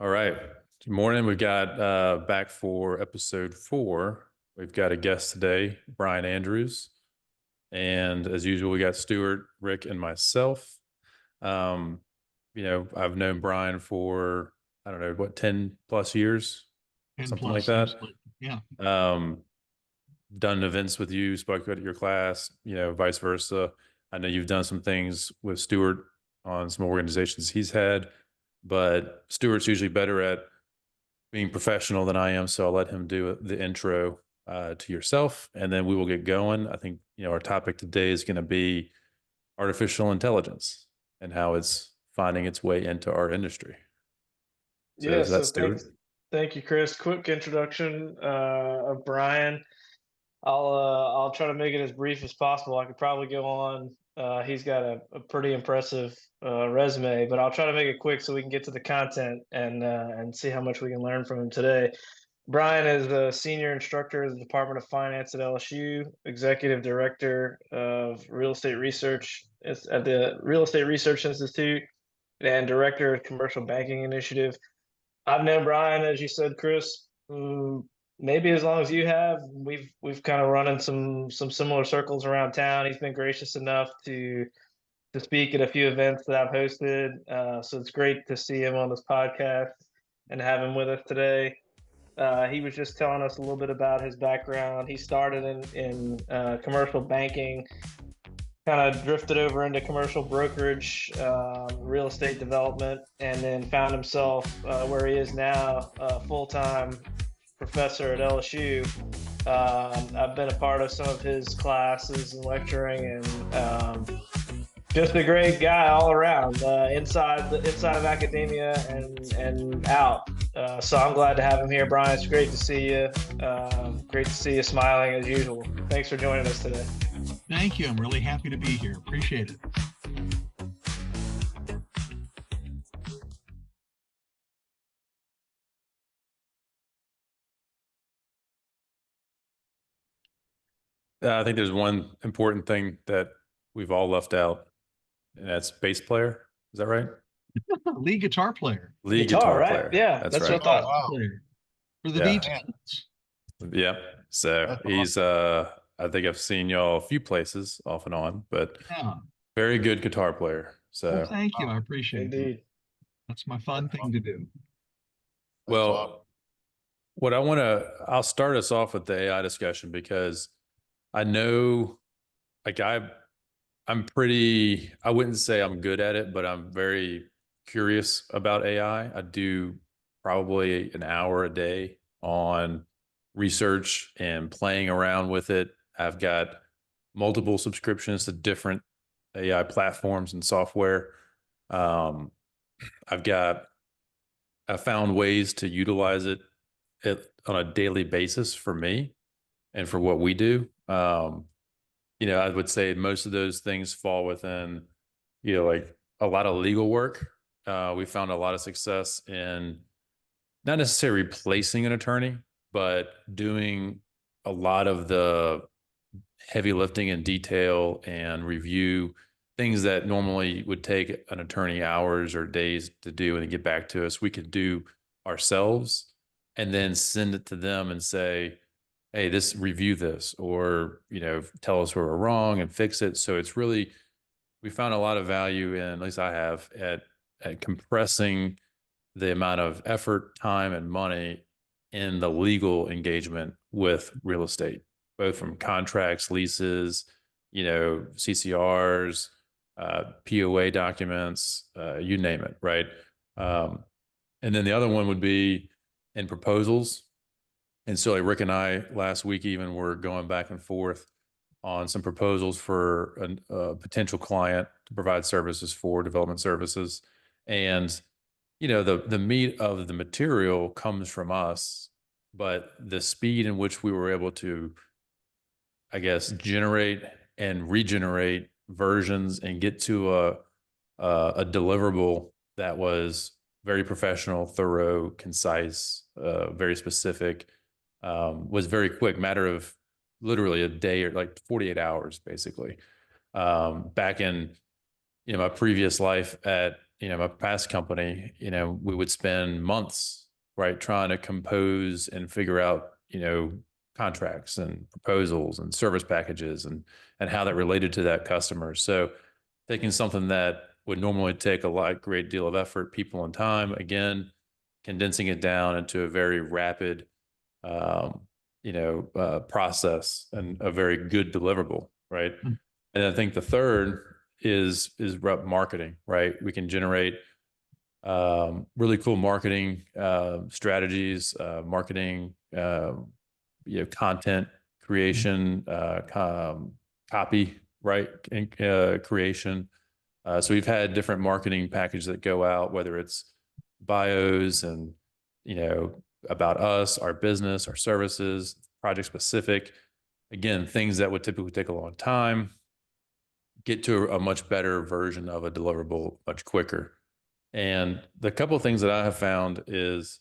All right. Good morning. We've got back for episode 4. We've got a guest today, Brian Andrews. And as usual, we got Stuart, Rick, and myself. Um, I've known Brian for, I don't know, what, 10 plus years, 10 something like plus, that. absolutely. Yeah. Um, done events with you, spoke at your class, vice versa. I know you've done some things with Stuart on some organizations he's had, but Stuart's usually better at being professional than I am, so I'll let him do the intro to yourself, and then we will get going. I think our topic today is going to be artificial intelligence and how it's finding its way into our industry. So Yeah, is that so Stuart? thank you, Chris. Quick introduction of Brian. I'll try to make it as brief as possible. I could probably go on. He's got a pretty impressive resume, but I'll try to make it quick so we can get to the content and see how much we can learn from him today. Brian is a senior instructor at the Department of Finance at LSU, executive director of real estate research at the Real Estate Research Institute, and director of commercial banking initiative. I've known Brian, as you said, Chris, maybe as long as you have. We've kind of run in some similar circles around town. He's been gracious enough to speak at a few events that I've hosted. So it's great to see him on this podcast and have him with us today. He was just telling us a little bit about his background. He started in commercial banking, kind of drifted over into commercial brokerage, real estate development, and then found himself where he is now, full-time professor at LSU. I've been a part of some of his classes and lecturing, and just a great guy all around, inside of academia and out. So I'm glad to have him here, Brian. It's great to see you. Great to see you smiling as usual. Thanks for joining us today. Thank you. I'm really happy to be here. Appreciate it. I think there's one important thing that we've all left out, and that's bass player. Is that right? Lead guitar player. Lead Guitar, guitar right? player. Yeah, That's that's right. what I Oh, thought. wow. Player. For the Yeah. details. Yep. So That's he's I think I've seen y'all a few places off and on, but Yeah. very good guitar player. Well, So thank you. I appreciate it. Indeed. That's my fun thing to do. well, what I'll start us off with the AI discussion because I know like I wouldn't say I'm good at it, but I'm very curious about AI. I do probably an hour a day on research and playing around with it. I've got multiple subscriptions to different AI platforms and software. Um, I've got I found ways to utilize it on a daily basis for me and for what we do. I would say most of those things fall within, like a lot of legal work. We found a lot of success in not necessarily replacing an attorney, but doing a lot of the heavy lifting in detail and review things that normally would take an attorney hours or days to do and get back to us. We could do ourselves and then send it to them and say, hey, this review this, or tell us where we're wrong and fix it. So it's really, we found a lot of value in, at least I have, at compressing the amount of effort, time, and money in the legal engagement with real estate, both from contracts, leases, CCRs, POA documents, you name it, right? And then the other one would be in proposals. And so like Rick and I last week even were going back and forth on some proposals for a potential client to provide services for development services. And the meat of the material comes from us, but the speed in which we were able to, I guess, generate and regenerate versions and get to a deliverable that was very professional, thorough, concise, very specific, was very quick, matter of literally a day or like 48 hours, basically. Back in my previous life at my past company, we would spend months, right, trying to compose and figure out, contracts and proposals and service packages and how that related to that customer. So taking something that would normally take a great deal of effort, people, and time, again, condensing it down into a very rapid, um, process and a very good deliverable, right? Mm. And I think the third is marketing, right? We can generate really cool marketing strategies, marketing, content creation, copy, right, and, creation. So we've had different marketing packages that go out, whether it's bios and about us, our business, our services, project specific. Again, things that would typically take a long time, get to a much better version of a deliverable much quicker. And the couple of things that I have found is,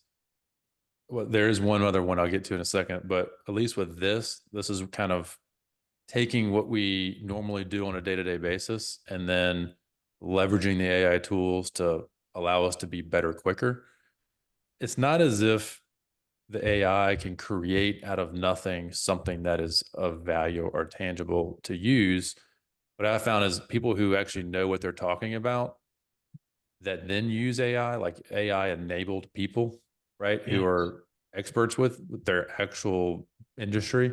well, there is one other one I'll get to in a second, but at least with this is kind of taking what we normally do on a day-to-day basis and then leveraging the AI tools to allow us to be better quicker. It's not as if the AI can create out of nothing something that is of value or tangible to use. What I found is people who actually know what they're talking about that then use AI, like AI enabled people, right, who Yes. are experts with their actual industry,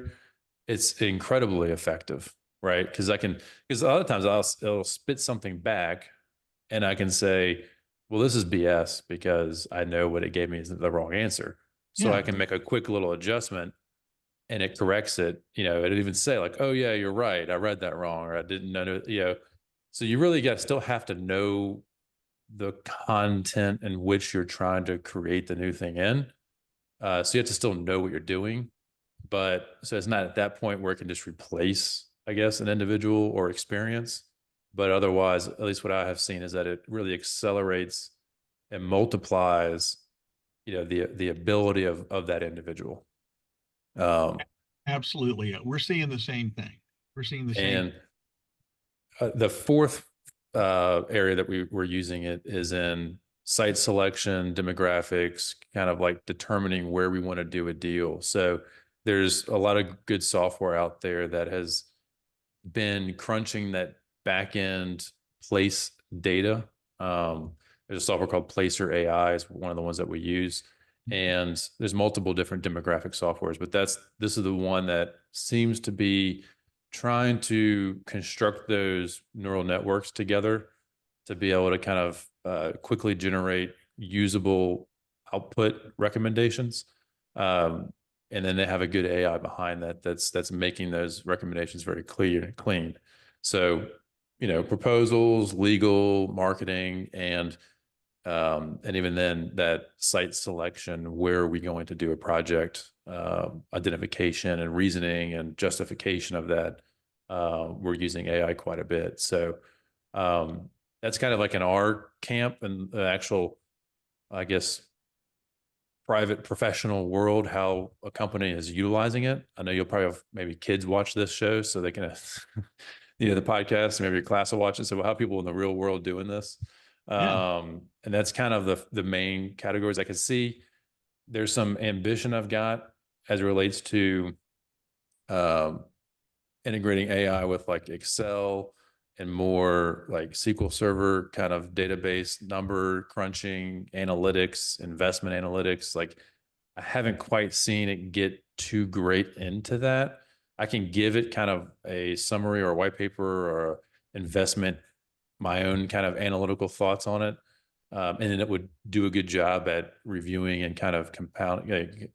it's incredibly effective, right? Because a lot of times it'll spit something back and I can say, well, this is BS because I know what it gave me is the wrong answer. So I Yeah. can make a quick little adjustment and it corrects it. It'd even say like, oh yeah, you're right. I read that wrong, or I didn't know. So you really got still have to know the content in which you're trying to create the new thing in. So you have to still know what you're doing. But so it's not at that point where it can just replace, I guess, an individual or experience. But otherwise, at least what I have seen is that it really accelerates and multiplies, the ability of that individual. Um, Absolutely. We're seeing the same thing. We're seeing the same. and the fourth area that we're using it is in site selection, demographics, kind of like determining where we want to do a deal. So there's a lot of good software out there that has been crunching that back end place data. Um, there's a software called Placer AI is one of the ones that we use. And there's multiple different demographic softwares, but this is the one that seems to be trying to construct those neural networks together to be able to kind of quickly generate usable output recommendations. Um, and then they have a good AI behind that's making those recommendations very clear and clean. So, proposals, legal, marketing, and even then that site selection, where are we going to do a project, identification and reasoning and justification of that. We're using AI quite a bit. So that's kind of like in our camp and the actual, I guess, private professional world, how a company is utilizing it. I know you'll probably have maybe kids watch this show so they can, the podcast, maybe your class will watch it. So how are people in the real world doing this? Yeah. And that's kind of the main categories I can see. There's some ambition I've got as it relates to um, integrating AI with like Excel and more like SQL Server kind of database number crunching, analytics, investment analytics. Like I haven't quite seen it get too great into that. I can give it kind of a summary or a white paper or investment, my own kind of analytical thoughts on it. And then it would do a good job at reviewing and kind of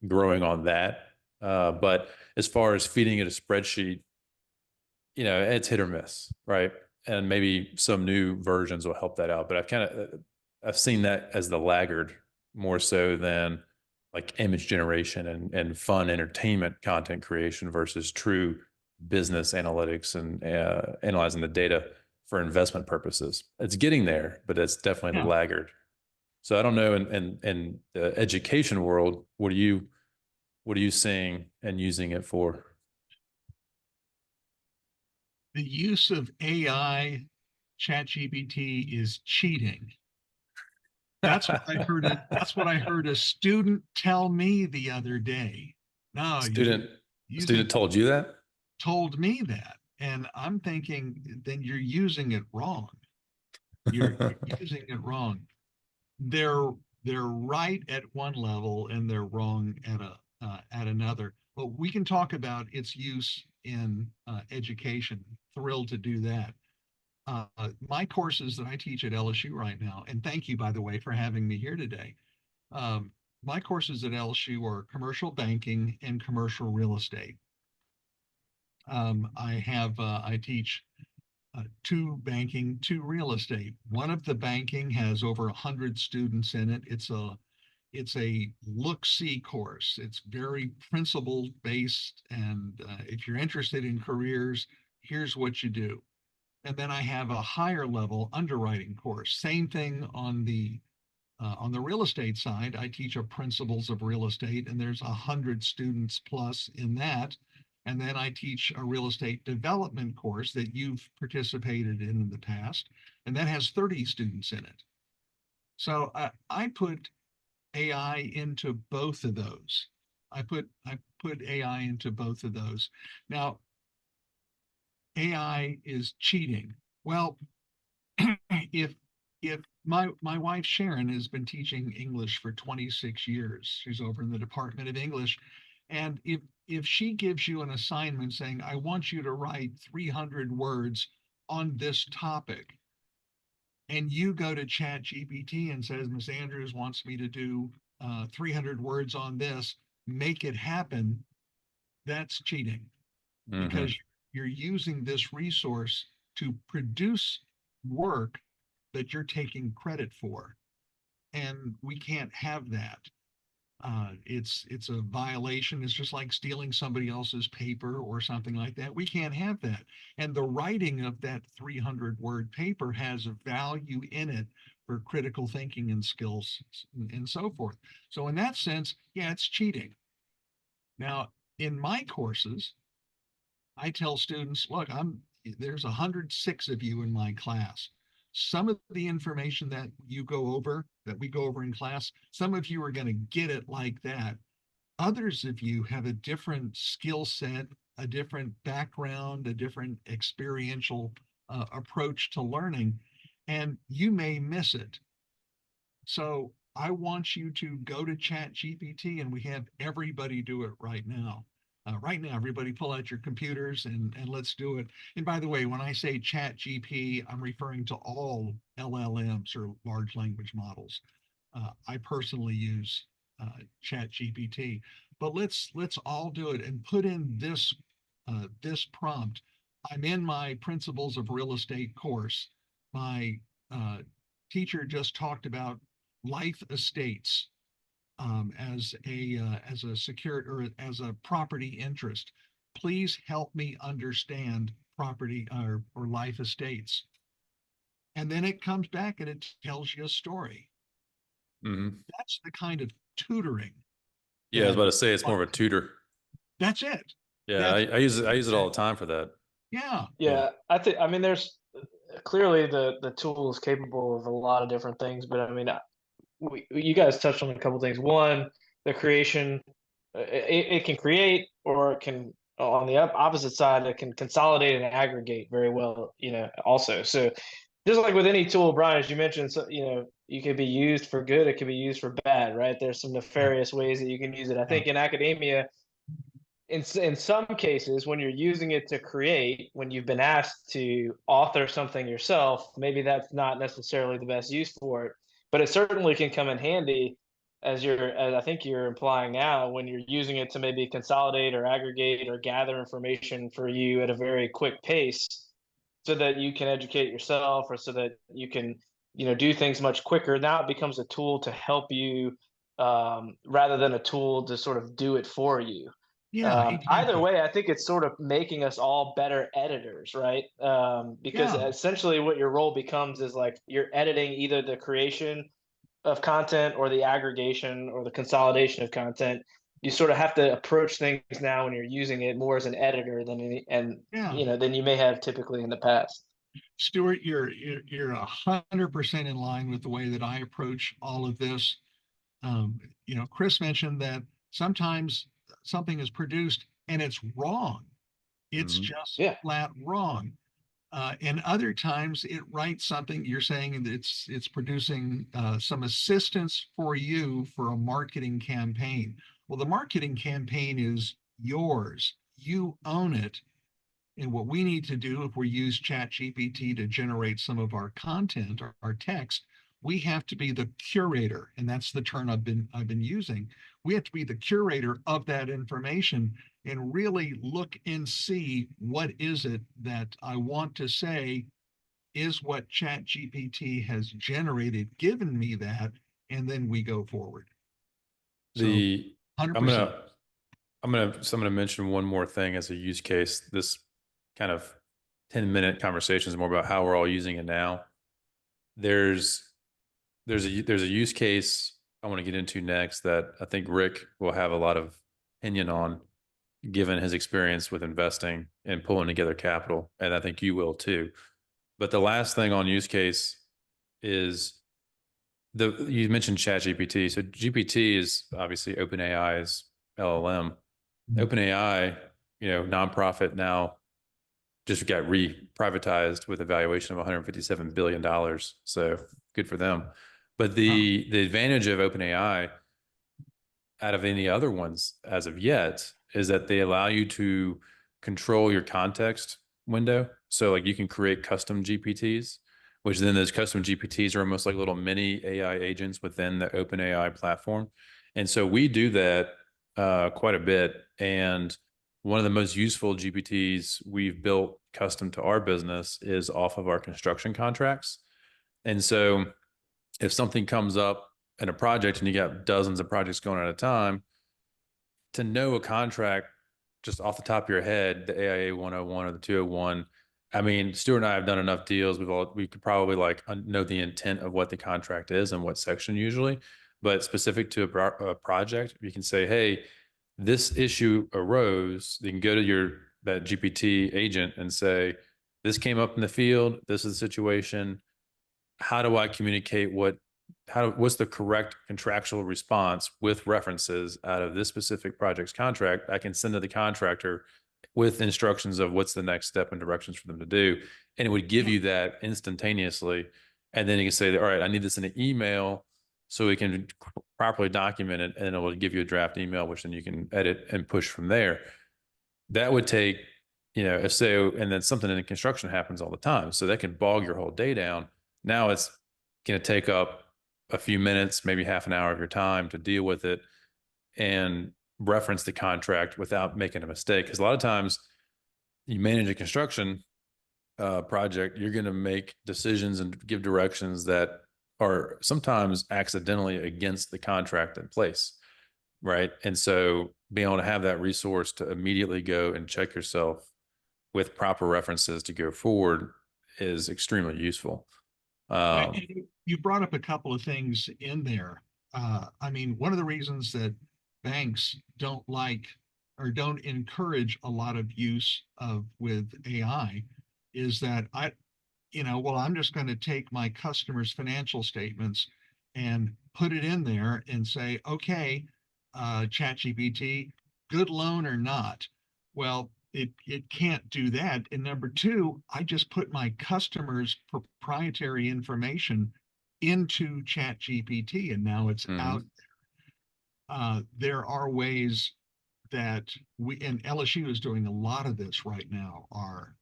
growing on that. But as far as feeding it a spreadsheet, it's hit or miss, right? And maybe some new versions will help that out. But I've seen that as the laggard more so than like image generation and fun entertainment content creation versus true business analytics and analyzing the data for investment purposes. It's getting there, but it's definitely the Yeah. laggard. So I don't know in the education world, what are you seeing and using it for? The use of AI, ChatGPT is cheating. That's what I heard a student tell me the other day. No, Student, a using student told you that? told me that. And I'm thinking, then you're using it wrong. You're using it wrong. They're they're right at one level and they're wrong at another. But we can talk about its use in education. Thrilled to do that. My courses that I teach at LSU right now, and thank you, by the way, for having me here today. My courses at LSU are commercial banking and commercial real estate. I teach two banking, two real estate. One of the banking has over 100 students in it. It's a look-see course. It's very principle based, and if you're interested in careers, here's what you do. And then I have a higher level underwriting course. Same thing on the real estate side. I teach a principles of real estate, and there's 100 students plus in that. And then I teach a real estate development course that you've participated in the past, and that has 30 students in it. So I put AI into both of those. I put AI into both of those. Now, AI is cheating. Well, if my wife Sharon has been teaching English for 26 years. She's over in the Department of English. And if she gives you an assignment saying, I want you to write 300 words on this topic, and you go to Chat GPT and says, Miss Andrews wants me to do 300 words on this, make it happen, that's cheating Hmm. because you're using this resource to produce work that you're taking credit for. And we can't have that. It's a violation. It's just like stealing somebody else's paper or something like that. We can't have that. And the writing of that 300-word paper has a value in it for critical thinking and skills and so forth. So in that sense, yeah, it's cheating. Now, in my courses, I tell students, look, there's 106 of you in my class. Some of the information that we go over in class, some of you are going to get it like that. Others of you have a different skill set, a different background, a different experiential approach to learning, and you may miss it. So I want you to go to Chat GPT, and we have everybody do it right now. Right now, everybody pull out your computers and let's do it. And by the way, when I say Chat GP, I'm referring to all LLMs or large language models. I personally use Chat GPT, but let's all do it and put in this prompt. I'm in my Principles of Real Estate course. My uh, teacher just talked about life estates as a secure or as a property interest. Please help me understand property or life estates. And then it comes back and it tells you a story. Hmm. That's the kind of tutoring Yeah, I was that about to say it's more of a tutor. that's it. Yeah, That's I use it. I use it all the exactly. time for that. Yeah, Yeah. Yeah, I mean, there's clearly the tool is capable of a lot of different things, but I mean, you guys touched on a couple things. One, the creation, it can create, or it can, on the opposite side, it can consolidate and aggregate very well, also. So just like with any tool, Brian, as you mentioned, so, you can be used for good, it can be used for bad, right? There's some yeah, nefarious ways that you can use it. I yeah, think in academia, in some cases, when you're using it to create, when you've been asked to author something yourself, maybe that's not necessarily the best use for it, but it certainly can come in handy, as I think you're implying now, when you're using it to maybe consolidate or aggregate or gather information for you at a very quick pace, so that you can educate yourself, or so that you can, do things much quicker. Now it becomes a tool to help you, rather than a tool to sort of do it for you. yeah, Either exactly. way, I think it's sort of making us all better editors, right? Because Yeah, essentially what your role becomes is like you're editing either the creation of content or the aggregation or the consolidation of content. You sort of have to approach things now when you're using it more as an editor than than yeah. you may have typically in the past. Stuart, you're 100% in line with the way that I approach all of this. Chris mentioned that sometimes something is produced and it's wrong. It's Mhm. just Yeah. flat wrong. And other times it writes something you're saying that it's producing some assistance for you for a marketing campaign. Well, the marketing campaign is yours. You own it. And what we need to do if we use Chat GPT to generate some of our content or our text, we have to be the curator. And that's the term I've been using. We have to be the curator of that information and really look and see what is it that I want to say is what Chat GPT has generated, given me that, and then we go forward. So The I'm 100%. gonna so I'm gonna mention one more thing as a use case. This kind of 10-minute conversation is more about how we're all using it now. There's there's a use case I want to get into next that I think Rick will have a lot of opinion on, given his experience with investing and pulling together capital, and I think you will too. But the last thing on use case is you mentioned ChatGPT. So GPT is obviously OpenAI's LLM. OpenAI, nonprofit now just got re-privatized with a valuation of $157 billion. So good for them. But Wow. the advantage of OpenAI out of any other ones as of yet is that they allow you to control your context window. So like you can create custom GPTs, which then those custom GPTs are almost like little mini AI agents within the OpenAI platform. And so we do that quite a bit. And one of the most useful GPTs we've built custom to our business is off of our construction contracts. And so if something comes up in a project and you got dozens of projects going at a time, to know a contract just off the top of your head, the AIA 101 or the 201, I mean, Stuart and I have done enough deals. We could probably like know the intent of what the contract is and what section usually, but specific to a project, you can say, hey, this issue arose. You can go to that GPT agent and say, this came up in the field. This is the situation. How do I communicate what's the correct contractual response with references out of this specific project's contract? I can send to the contractor with instructions of what's the next step and directions for them to do. And it would give Yeah. you that instantaneously. And then you can say, all right, I need this in an email so we can properly document it. And it will give you a draft email, which then you can edit and push from there. That would take, if so, and then something in construction happens all the time. So that can bog your whole day down. Now it's going to take up a few minutes, maybe half an hour of your time to deal with it and reference the contract without making a mistake. Because a lot of times you manage a construction project, you're going to make decisions and give directions that are sometimes accidentally against the contract in place. Right. And so being able to have that resource to immediately go and check yourself with proper references to go forward is extremely useful. And Um, you brought up a couple of things in there. I mean, one of the reasons that banks don't like or don't encourage a lot of use of with AI is that well, I'm just going to take my customers' financial statements and put it in there and say, okay, ChatGPT, good loan or not? Well, it can't do that. And number two, I just put my customers' proprietary information into ChatGPT, and now it's out. mhm, There are ways that and LSU is doing a lot of this right now. Our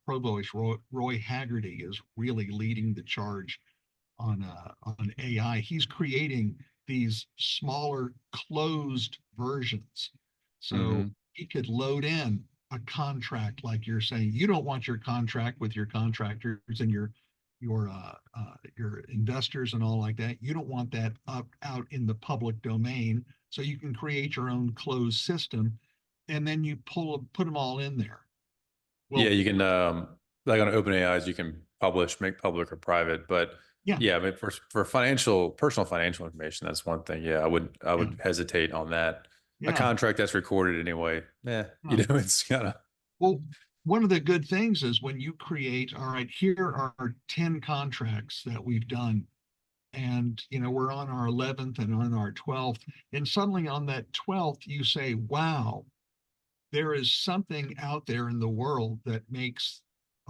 provost Roy Haggerty is really leading the charge on AI. He's creating these smaller closed versions. So mhm, he could load in a contract like you're saying. You don't want your contract with your contractors and your investors and all like that. You don't want that up out in the public domain. So you can create your own closed system, and then you put them all in there. yeah, Well, you can like on OpenAI's, you can publish, make public or private. But yeah, yeah, I mean for personal financial information, that's one thing. Yeah, I yeah, would hesitate on that. A yeah. contract that's recorded anyway. Yeah, Huh. it's kind of Well, one of the good things is when you create, all right, here are 10 contracts that we've done. And, we're on our 11th and on our 12th. And suddenly on that 12th, you say, wow, there is something out there in the world that makes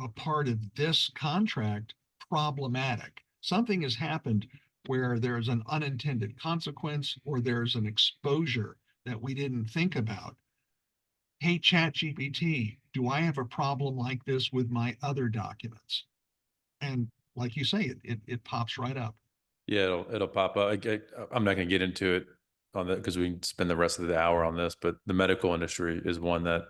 a part of this contract problematic. Something has happened where there's an unintended consequence or there's an exposure that we didn't think about. Hey, ChatGPT, do I have a problem like this with my other documents? And like you say, it pops right up. Yeah, it'll pop up. I'm not going to get into it on that because we can spend the rest of the hour on this, but the medical industry is one that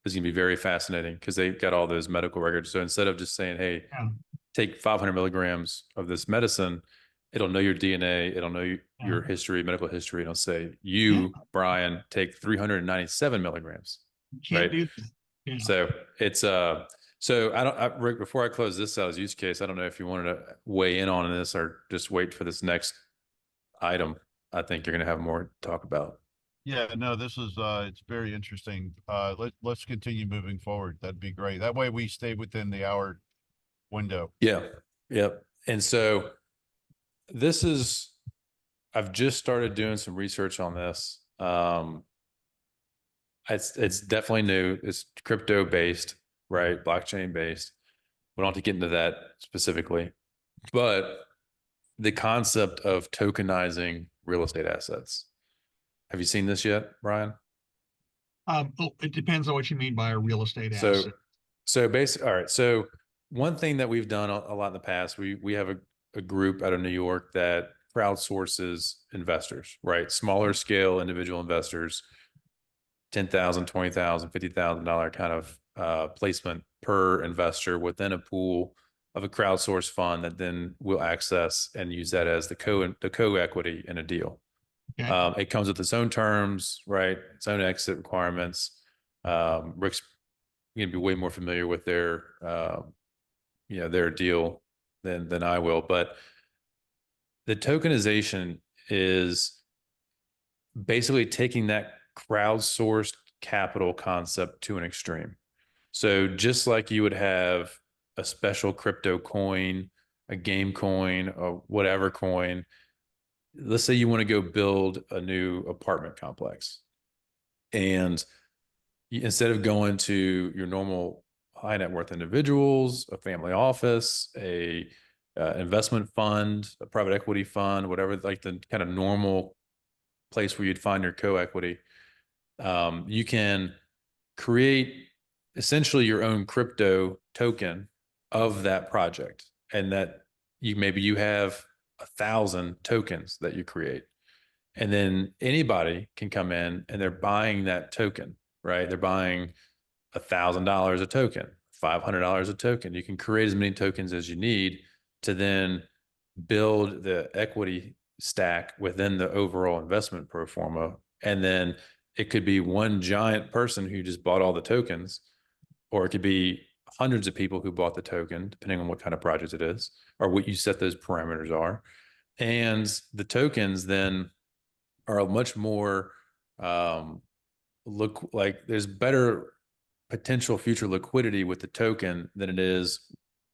is going to be very fascinating because they've got all those medical records. So instead of just saying, hey, Yeah, take 500 milligrams of this medicine, it'll know your DNA, it'll know yeah, your history, medical history, and it'll say, yeah. you, Brian, take 397 milligrams, You can't right? do that. Yeah. So it's so I don't Rick, before I close this out as use case, I don't know if you wanted to weigh in on this or just wait for this next item. I think you're gonna have more to talk about. Yeah, no, this is it's very interesting. Let's continue moving forward. That'd be great. That way we stay within the hour window. Yeah. Yep. And so this is I've just started doing some research on this. It's definitely new. It's crypto based, right? Blockchain based. We don't have to get into that specifically, but the concept of tokenizing real estate assets. Have you seen this yet, Brian? It depends on what you mean by a real estate So, asset. so basically, all right. So one thing that we've done a lot in the past, we have a group out of New York that crowdsources investors, right? Smaller scale individual investors, 10,000, 20,000, $50,000 kind of placement per investor within a pool of a crowdsourced fund that then will access and use that as the co equity in a deal. Okay. It comes with its own terms, right? Its own exit requirements. Rick's going to be way more familiar with their deal than I will. But the tokenization is basically taking that crowdsourced capital concept to an extreme. So just like you would have a special crypto coin, a game coin, or whatever coin, let's say you want to go build a new apartment complex. And instead of going to your normal high net worth individuals, a family office, a investment fund, a private equity fund, whatever, like the kind of normal place where you'd find your co-equity, you can create essentially your own crypto token of that project, and that you have 1,000 tokens that you create, and then anybody can come in and they're buying that token, right? They're buying $1,000 a token, $500 a token. You can create as many tokens as you need to then build the equity stack within the overall investment pro forma. And then it could be one giant person who just bought all the tokens, or it could be hundreds of people who bought the token, depending on what kind of project it is, or what you set those parameters are. And the tokens then are much more look like there's better potential future liquidity with the token than it is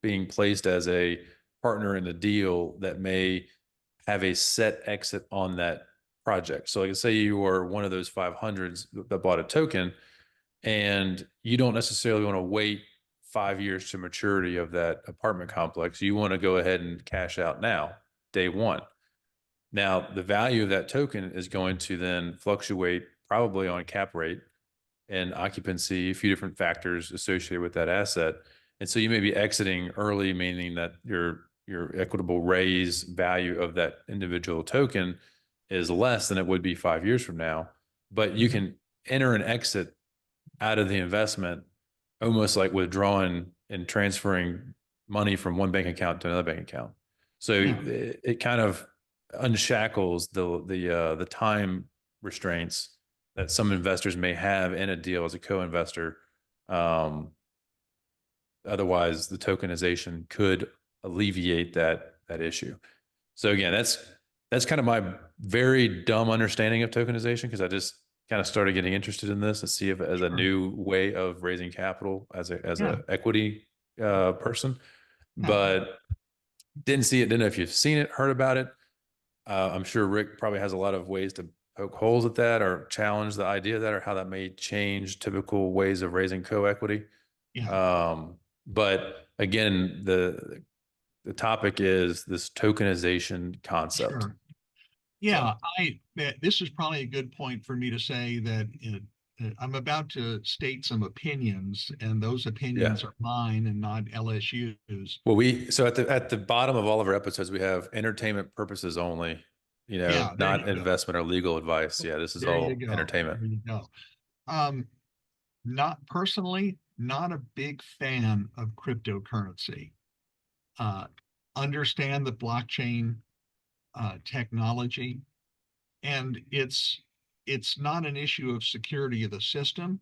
being placed as a partner in the deal that may have a set exit on that project. So like say you are one of those 500s that bought a token, and you don't necessarily want to wait 5 years to maturity of that apartment complex. You want to go ahead and cash out now, day one. Now, the value of that token is going to then fluctuate probably on cap rate and occupancy, a few different factors associated with that asset. And so you may be exiting early, meaning that your equitable raise value of that individual token is less than it would be 5 years from now. But you can enter and exit out of the investment almost like withdrawing and transferring money from one bank account to another bank account. So Yeah. it kind of unshackles the time restraints that some investors may have in a deal as a co-investor. Otherwise, the tokenization could alleviate that issue. So again, that's kind of my very dumb understanding of tokenization, because kind of started getting interested in this and see if as a Sure. new way of raising capital as Yeah. a equity person, Yeah. but didn't see it. Didn't know if you've seen it, heard about it. I'm sure Rick probably has a lot of ways to poke holes at that or challenge the idea of that or how that may change typical ways of raising co-equity. Yeah. But again, the topic is this tokenization concept. Sure. So Yeah. This is probably a good point for me to say that I'm about to state some opinions, and those yeah. opinions are mine and not LSU's. Well, so at the bottom of all of our episodes, we have entertainment purposes only, Yeah. There you not go. investment or legal advice. Yeah, this is There you all go. entertainment. There you go. Um, Not personally, not a big fan of cryptocurrency. Uh, Understand the blockchain technology, and it's not an issue of security of the system.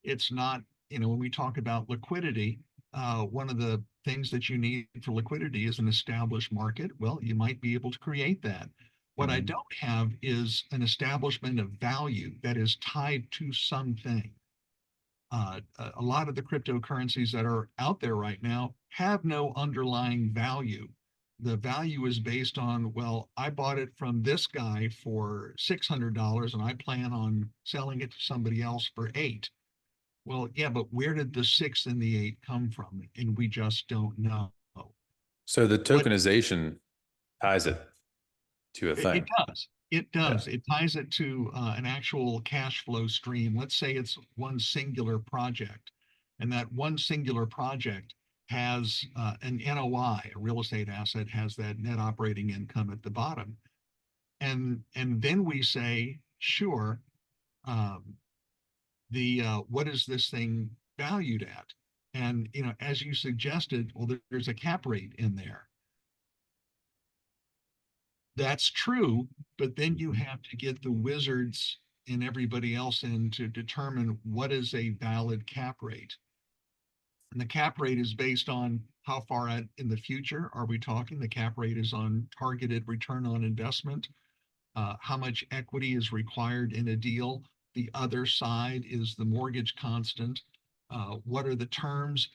It's not, when we talk about liquidity, one of the things that you need for liquidity is an established market. Well, you might be able to create that. What I Mhm. don't have is an establishment of value that is tied to something. A lot of the cryptocurrencies that are out there right now have no underlying value. The value is based on, well, I bought it from this guy for $600 and I plan on selling it to somebody else for eight. Well, yeah, but where did the six and the eight come from? And we just don't know. So the What tokenization ties it to a it thing. does. It Yeah. does. It ties it to an actual cash flow stream. Let's say it's one singular project, and that one singular project has an NOI, a real estate asset has that net operating income at the bottom, and then we say, sure, um, the what is this thing valued at? And as you suggested, well, there's a cap rate in there. That's true, but then you have to get the wizards and everybody else in to determine what is a valid cap rate. And the cap rate is based on how far out in the future are we talking? The cap rate is on targeted return on investment, how much equity is required in a deal. The other side is the mortgage constant. What are the terms?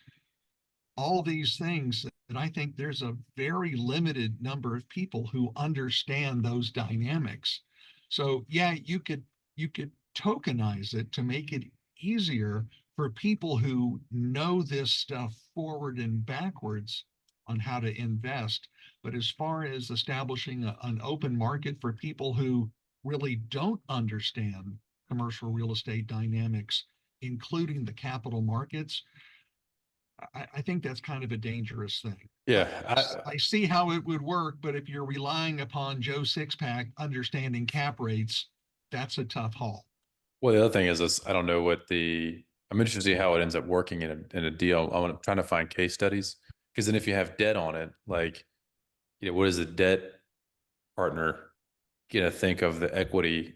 All these things that I think there's a very limited number of people who understand those dynamics. So yeah, you could tokenize it to make it easier for people who know this stuff forward and backwards on how to invest. But as far as establishing an open market for people who really don't understand commercial real estate dynamics, including the capital markets, I think that's kind of a dangerous thing. I, Yeah. I see how it would work, but if you're relying upon Joe Sixpack understanding cap rates, that's a tough haul. Well, the other thing is, I don't know I'm interested to see how it ends up working in a deal. I'm trying to find case studies because then if you have debt on it, like, what is the debt partner going to think of the equity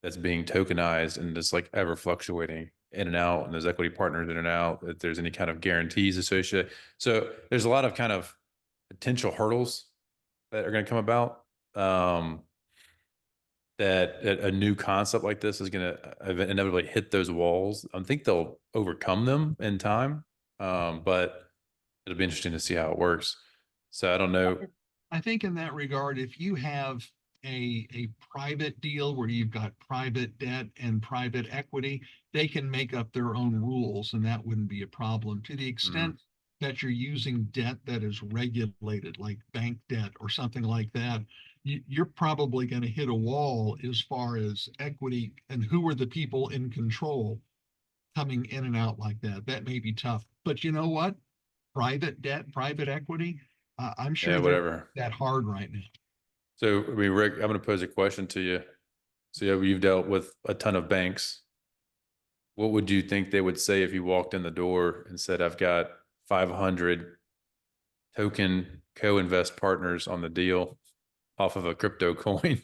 that's being tokenized and it's like ever fluctuating in and out, and there's equity partners in and out, if there's any kind of guarantees associated. So there's a lot of kind of potential hurdles that are going to come about. That a new concept like this is going to inevitably hit those walls. I think they'll overcome them in time, but it'll be interesting to see how it works. So I don't know. I think in that regard, if you have a private deal where you've got private debt and private equity, they can make up their own rules, and that wouldn't be a problem. To the Mm, extent that you're using debt that is regulated, like bank debt or something like that, you're probably going to hit a wall as far as equity and who are the people in control coming in and out like that. That may be tough. But you know what? Private debt, private equity, I'm yeah, sure they're whatever. that hard right now. So I mean, Rick, I'm going to pose a question to you. So yeah, you've dealt with a ton of banks. What would you think they would say if you walked in the door and said, "I've got 500 token co-invest partners on the deal off of a crypto coin?"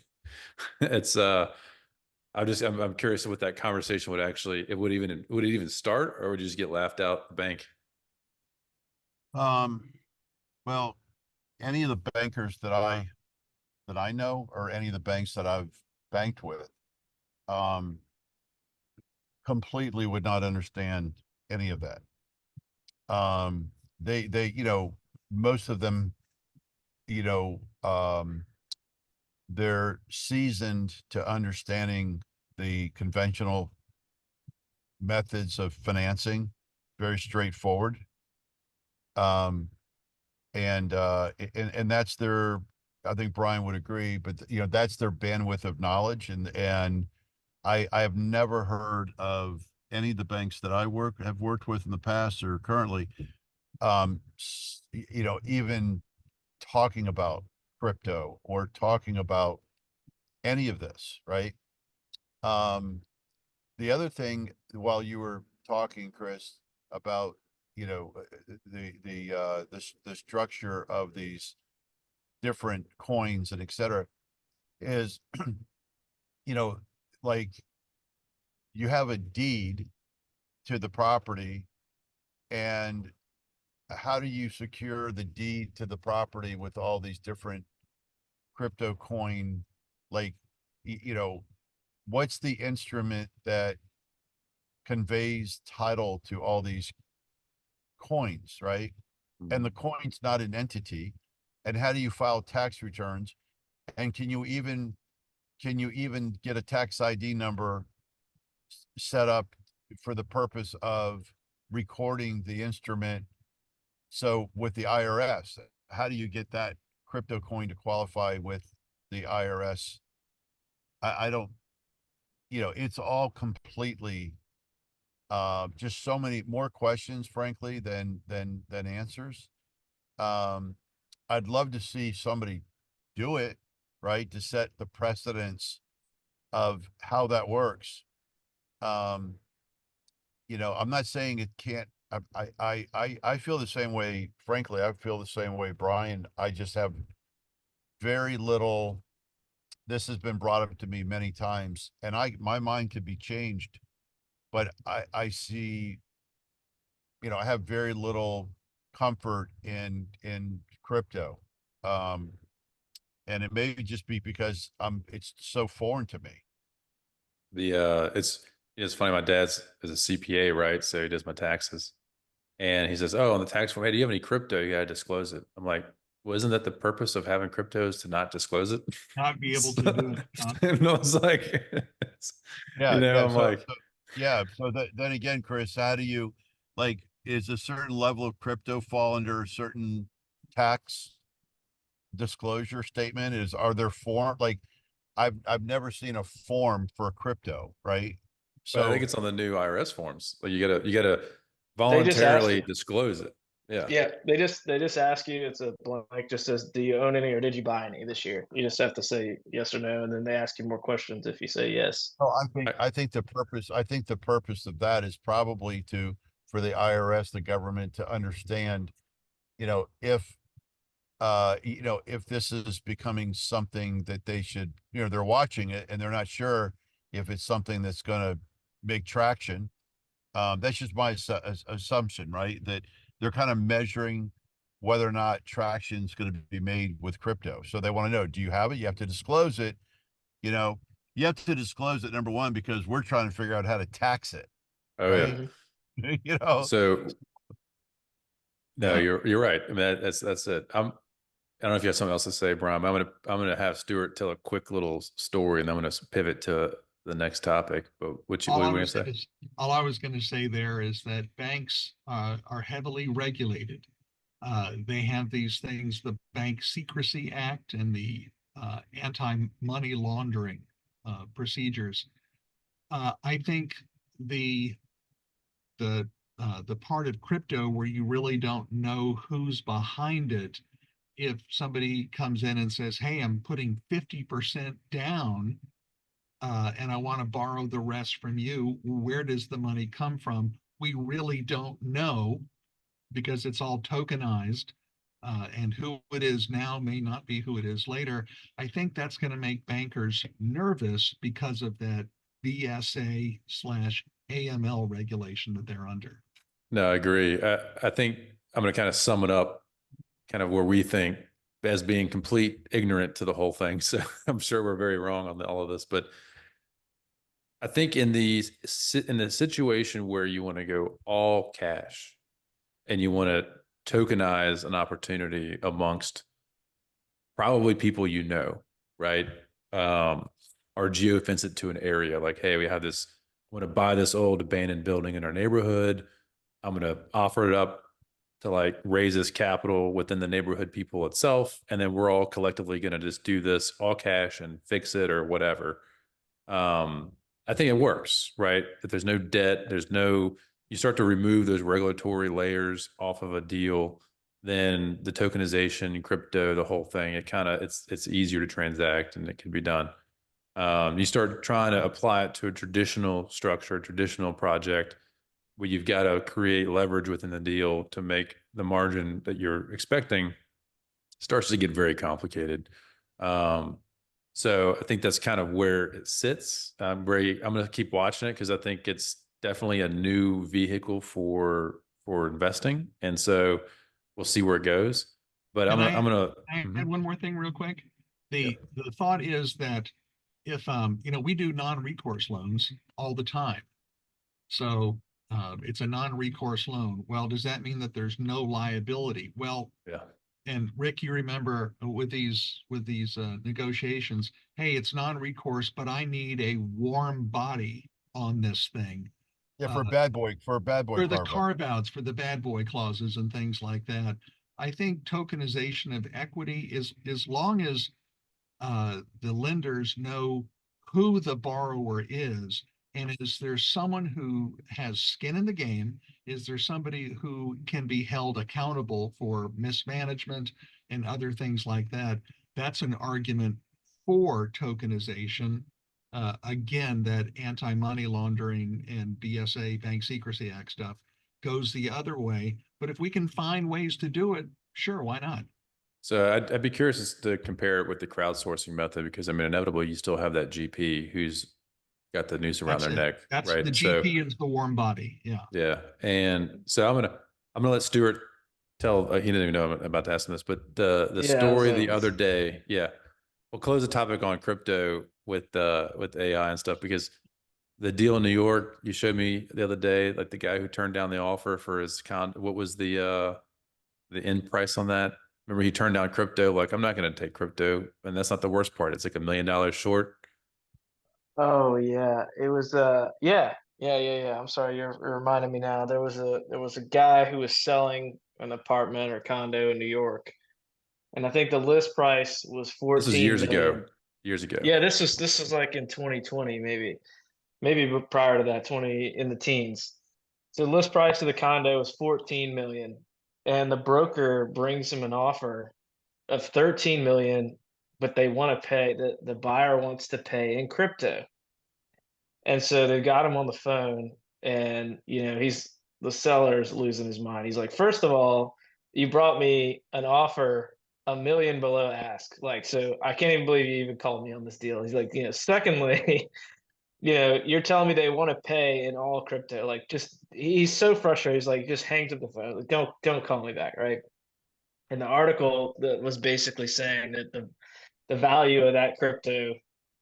It's I'm curious what that conversation would actually, would it even start, or would you just get laughed out the bank? Um, well, any of the bankers that I know, or any of the banks that I've banked with, um, completely would not understand any of that. They, most of them, you know, they're seasoned to understanding the conventional methods of financing, very straightforward. And that's their, I think Brian would agree, but that's their bandwidth of knowledge. And I have never heard of any of the banks that have worked with in the past or currently, even talking about crypto or talking about any of this, right? The other thing, while you were talking, Chris, about the structure of these different coins and et cetera, is you know like you have a deed to the property, and how do you secure the deed to the property with all these different crypto coin, like what's the instrument that conveys title to all these coins, right? And the coin's not an entity. And how do you file tax returns? And can you even get a tax ID number set up for the purpose of recording the instrument? So with the IRS, how do you get that crypto coin to qualify with the IRS? I don't, it's all completely just so many more questions, frankly, than answers. Um, I'd love to see somebody do it, right, to set the precedence of how that works. Um, I'm not saying it can't. I feel the same way. Frankly, I feel the same way, Brian. I just have very little. This has been brought up to me many times, and my mind could be changed, but I see, I have very little comfort in crypto. Um, and it may just be because it's so foreign to me. It's funny. My dad's is a CPA, right? So he does my taxes, and he says, "Oh, on the tax form, hey, do you have any crypto? You got to disclose it." I'm like, "Well, isn't that the purpose of having crypto is to not disclose it?" Not be able to do it. And I was like, Yeah, yeah. I'm like, Yeah. So then again, Chris, how do you, is a certain level of crypto fall under a certain tax disclosure statement? Are there I've never seen a form for crypto, right? but I think So it's on the new IRS forms. Like you gotta They just ask voluntarily you. disclose it. Yeah. Yeah, they just ask you. It's a blank. Just says, "Do you own any or did you buy any this year?" You just have to say yes or no, and then they ask you more questions if you say yes. oh, I think I, the purpose of that is probably for the IRS, the government, to understand, if if this is becoming something that they should, they're watching it and they're not sure if it's something that's going to make traction. That's just my assumption, right? That they're kind of measuring whether or not traction is going to be made with crypto. So they want to know, do you have it? You have to disclose it. You know, you have to disclose it, number one, because we're trying to figure out how to tax it, oh yeah. right? Hmm. you know, So no, yeah. you're right. I mean, that's it. I don't know if you have something else to say, Brian. I'm gonna have Stuart tell a quick little story, and I'm gonna pivot to the next topic. But what All were I you gonna was say? going to all I was going to say there is that banks are heavily regulated. They have these things, the Bank Secrecy Act and the anti-money laundering procedures. I think the the part of crypto where you really don't know who's behind it, if somebody comes in and says, "Hey, I'm putting 50% down, and I want to borrow the rest from you," where does the money come from? We really don't know because it's all tokenized. And who it is now may not be who it is later. I think that's going to make bankers nervous because of that BSA slash AML regulation that they're under. No, I agree. I think I'm gonna kind of sum it up, kind of where we think as being complete ignorant to the whole thing. So I'm sure we're very wrong on all of this, but I think in the situation where you want to go all cash and you want to tokenize an opportunity amongst probably people you know, right? Or geofence it to an area like, hey, we have this, I want to buy this old abandoned building in our neighborhood. I'm going to offer it up to like raise this capital within the neighborhood people itself. And then we're all collectively going to just do this all cash and fix it or whatever. I think it works, right? If there's no debt, you start to remove those regulatory layers off of a deal, then the tokenization, crypto, the whole thing, it's easier to transact and it can be done. You start trying to apply it to a traditional structure, a traditional project where you've got to create leverage within the deal to make the margin that you're expecting starts to get very complicated. Um, so I think that's kind of where it sits. I'm going to keep watching it because I think it's definitely a new vehicle for investing, and so we'll see where it goes. But And I'm gonna I add mhm. one more thing real quick. Yep. The thought is that if we do non-recourse loans all the time. So it's a non-recourse loan. Well, does that mean that there's no liability? Well, Yeah. and Rick, you remember with these negotiations, hey, it's non-recourse, but I need a warm body on this thing. Yeah, Uh, for a bad boy for the carve up. carve outs, for the bad boy clauses and things like that. I think tokenization of equity is as long as the lenders know who the borrower is. And is there someone who has skin in the game? Is there somebody who can be held accountable for mismanagement and other things like that? That's an argument for tokenization. Again, that anti-money laundering and BSA, Bank Secrecy Act stuff goes the other way. But if we can find ways to do it, sure, why not? So I'd be curious to compare it with the crowdsourcing method because I mean, inevitably you still have that GP who's got the noose around That's their it. neck, That's the right? So GP is the warm body. Yeah. yeah, and so I'm gonna let Stuart tell. He didn't even know I'm about to ask him this, but the Yeah, I was, story the other day, yeah, we'll close the topic on crypto with AI and stuff because the deal in New York you showed me the other day, like the guy who turned down the offer for his what was the end price on that? Remember, he turned down crypto. Like, I'm not going to take crypto, and that's not the worst part. It's like $1 million short. oh yeah, it was yeah. I'm sorry, you're reminding me now. There was a guy who was selling an apartment or condo in New York, and I think the list price was This was 14 years ago. million. Years ago. Yeah, this was like in 2020, maybe prior to that, 20 in the teens. So the list price of the condo was 14 million, and the broker brings him an offer of 13 million, but they want to pay the buyer wants to pay in crypto. And so they got him on the phone, and he's the seller's losing his mind. He's like, first of all, you brought me an offer a million below ask. Like, so I can't even believe you even called me on this deal. He's like, secondly, you're telling me they want to pay in all crypto. Like, just he's so frustrated. He's like, just hangs up the phone. Like, don't call me back, right? And the article that was basically saying that the value of that crypto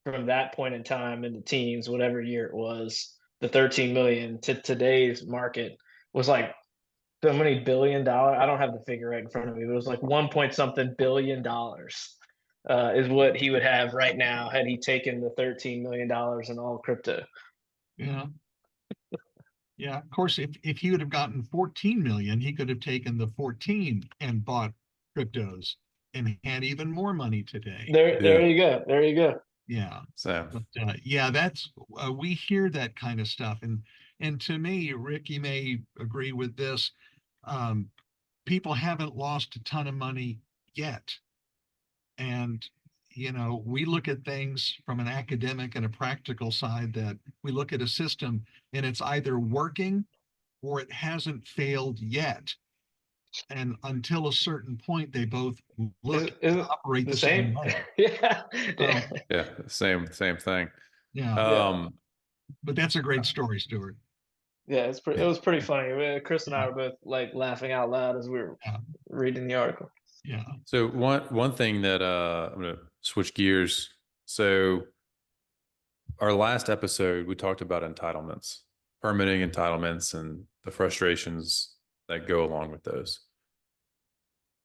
from that point in time in the teens, whatever year it was, the 13 million to today's market was like so many $1 billion. I don't have the figure right in front of me, but it was like one point something $1 billion is what he would have right now had he taken the $13 million in all crypto. Yeah. Yeah. Of course, if he would have gotten 14 million, he could have taken the 14 and bought cryptos and had even more money today. There Yeah. you go. There you go. Yeah. So But yeah, that's we hear that kind of stuff. And to me, Rick, you may agree with this. Um, People haven't lost a ton of money yet. And, we look at things from an academic and a practical side that we look at a system and it's either working or it hasn't failed yet. And until a certain point, they both look Is and it operate the the same same? way. Yeah. So, Yeah. yeah, same thing. yeah, Yeah. Um, but that's a great story, Stuart. Yeah, it was pretty funny. Chris and I Yeah, were both like laughing out loud as we were yeah, reading the article. yeah. so one thing that I'm gonna switch gears. So our last episode, we talked about entitlements, permitting entitlements, and the frustrations that go along with those.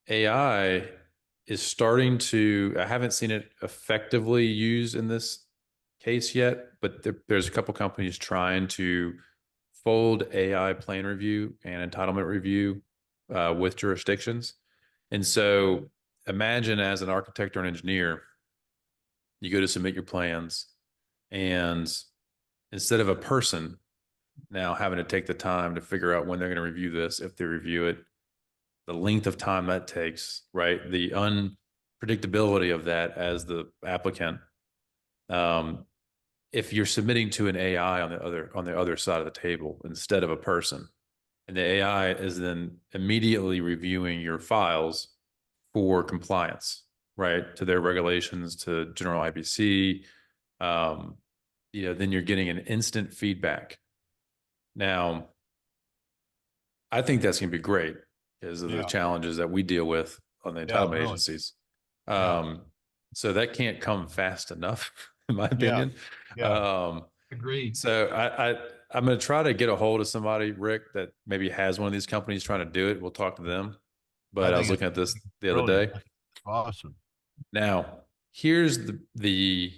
AI is starting to, I haven't seen it effectively used in this case yet, but there's a couple companies trying to fold AI plan review and entitlement review with jurisdictions. And so imagine as an architect or an engineer, you go to submit your plans, and instead of a person now having to take the time to figure out when they're going to review this, if they review it, the length of time that takes, right? The unpredictability of that as the applicant. If you're submitting to an AI on the other side of the table instead of a person, and the AI is then immediately reviewing your files for compliance, right, to their regulations, to general IBC, then you're getting an instant feedback. Now, I think that's going to be great because of the challenges that we deal with on the entitlement agencies. So that can't come fast enough, in my opinion. Agreed. So I'm going to try to get a hold of somebody, Rick, that maybe has one of these companies trying to do it. We'll talk to them. But I was looking at this the other day. Awesome. Now, here's the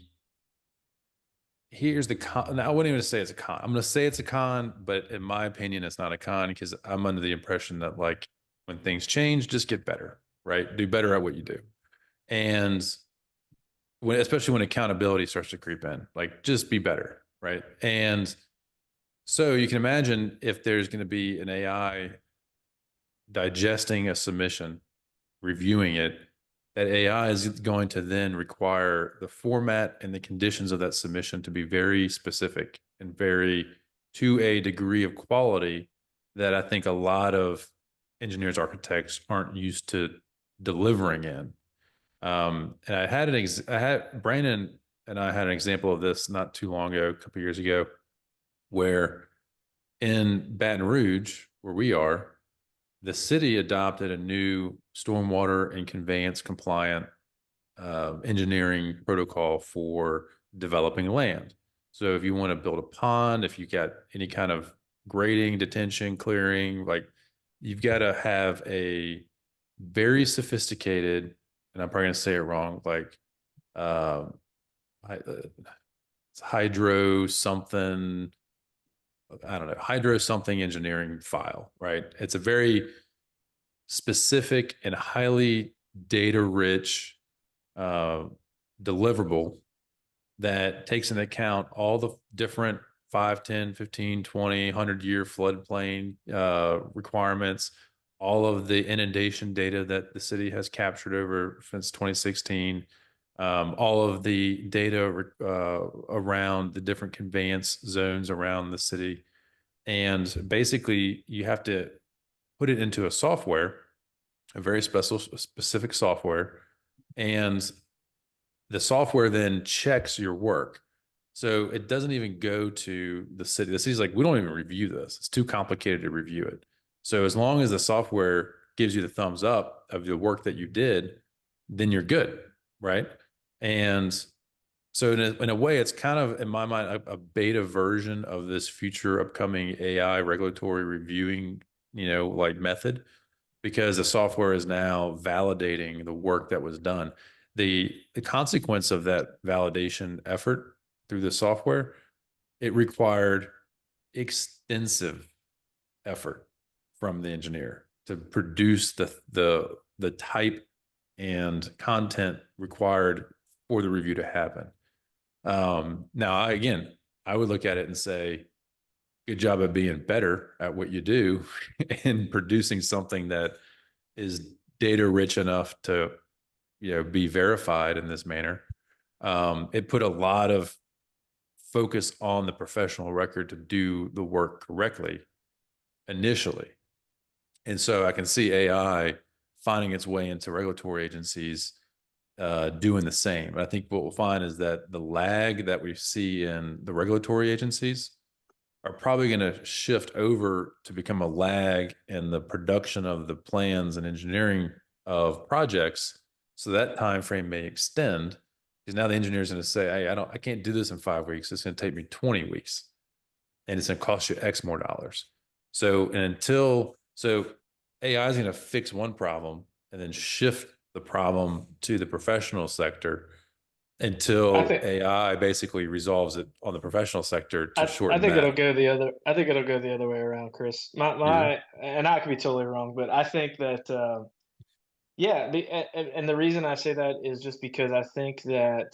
con. Now, I wouldn't even say it's a con. I'm going to say it's a con, but in my opinion, it's not a con because I'm under the impression that like when things change, just get better, right? Do better at what you do. And especially when accountability starts to creep in, like just be better, right? And so you can imagine if there's going to be an AI digesting a submission, reviewing it, that AI is going to then require the format and the conditions of that submission to be very specific and very to a degree of quality that I think a lot of engineers, architects aren't used to delivering in. And I had Brandon and I had an example of this not too long ago, a couple years ago, where in Baton Rouge, where we are, the city adopted a new stormwater and conveyance compliant engineering protocol for developing land. So if you want to build a pond, if you got any kind of grading, detention, clearing, like you've got to have a very sophisticated, and I'm probably going to say it wrong, like it's hydro something, I don't know, hydro something engineering file, right? It's a very specific and highly data rich deliverable that takes into account all the different 5, 10, 15, 20, 100-year floodplain requirements, all of the inundation data that the city has captured over since 2016, all of the data around the different conveyance zones around the city. And basically, you have to put it into a software, a very specific software, and the software then checks your work. So it doesn't even go to the city. The city's like, we don't even review this. It's too complicated to review it. So as long as the software gives you the thumbs up of the work that you did, then you're good, right? And so in a way, it's kind of, in my mind, a beta version of this future upcoming AI regulatory reviewing, like method, because the software is now validating the work that was done. The consequence of that validation effort through the software, it required extensive effort from the engineer to produce the type and content required for the review to happen. Now, again, I would look at it and say, good job of being better at what you do and producing something that is data rich enough to, be verified in this manner. It put a lot of focus on the professional record to do the work correctly initially. And so I can see AI finding its way into regulatory agencies doing the same. I think what we'll find is that the lag that we see in the regulatory agencies are probably going to shift over to become a lag in the production of the plans and engineering of projects. So that time frame may extend Because now the engineer is going to say, hey, I can't do this in 5 weeks. It's going to take me 20 weeks and it's going to cost you X more dollars. So, so AI is going to fix one problem and then shift the problem to the professional sector I until think AI basically resolves it on the professional sector to I shorten think it'll that. go the other. I think it'll go the other way around, Chris. You do? And I could be totally wrong, but I think that yeah. And the reason I say that is just because I think that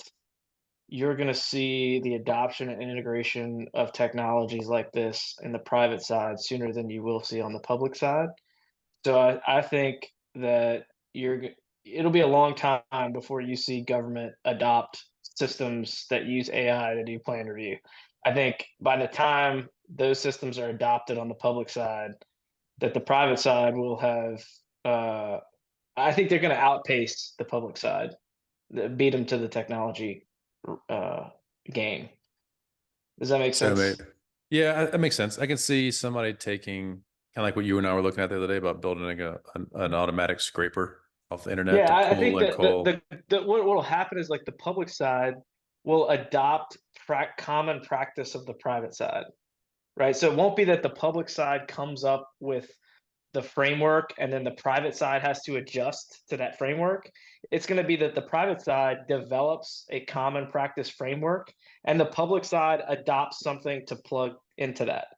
you're going to see the adoption and integration of technologies like this in the private side sooner than you will see on the public side. So I think that it'll be a long time before you see government adopt systems that use AI to do plan review. I think by the time those systems are adopted on the public side, that the private side will have. I think they're going to outpace the public side, beat them to the technology uh, game. Does that make So sense? maybe, yeah, that makes sense. I can see somebody taking kind of like what you and I were looking at the other day about building like an automatic scraper off the internet Yeah, to I think pull and that call. what will happen is like the public side will adopt common practice of the private side, right? So it won't be that the public side comes up with the framework and then the private side has to adjust to that framework. It's going to be that the private side develops a common practice framework and the public side adopts something to plug into that.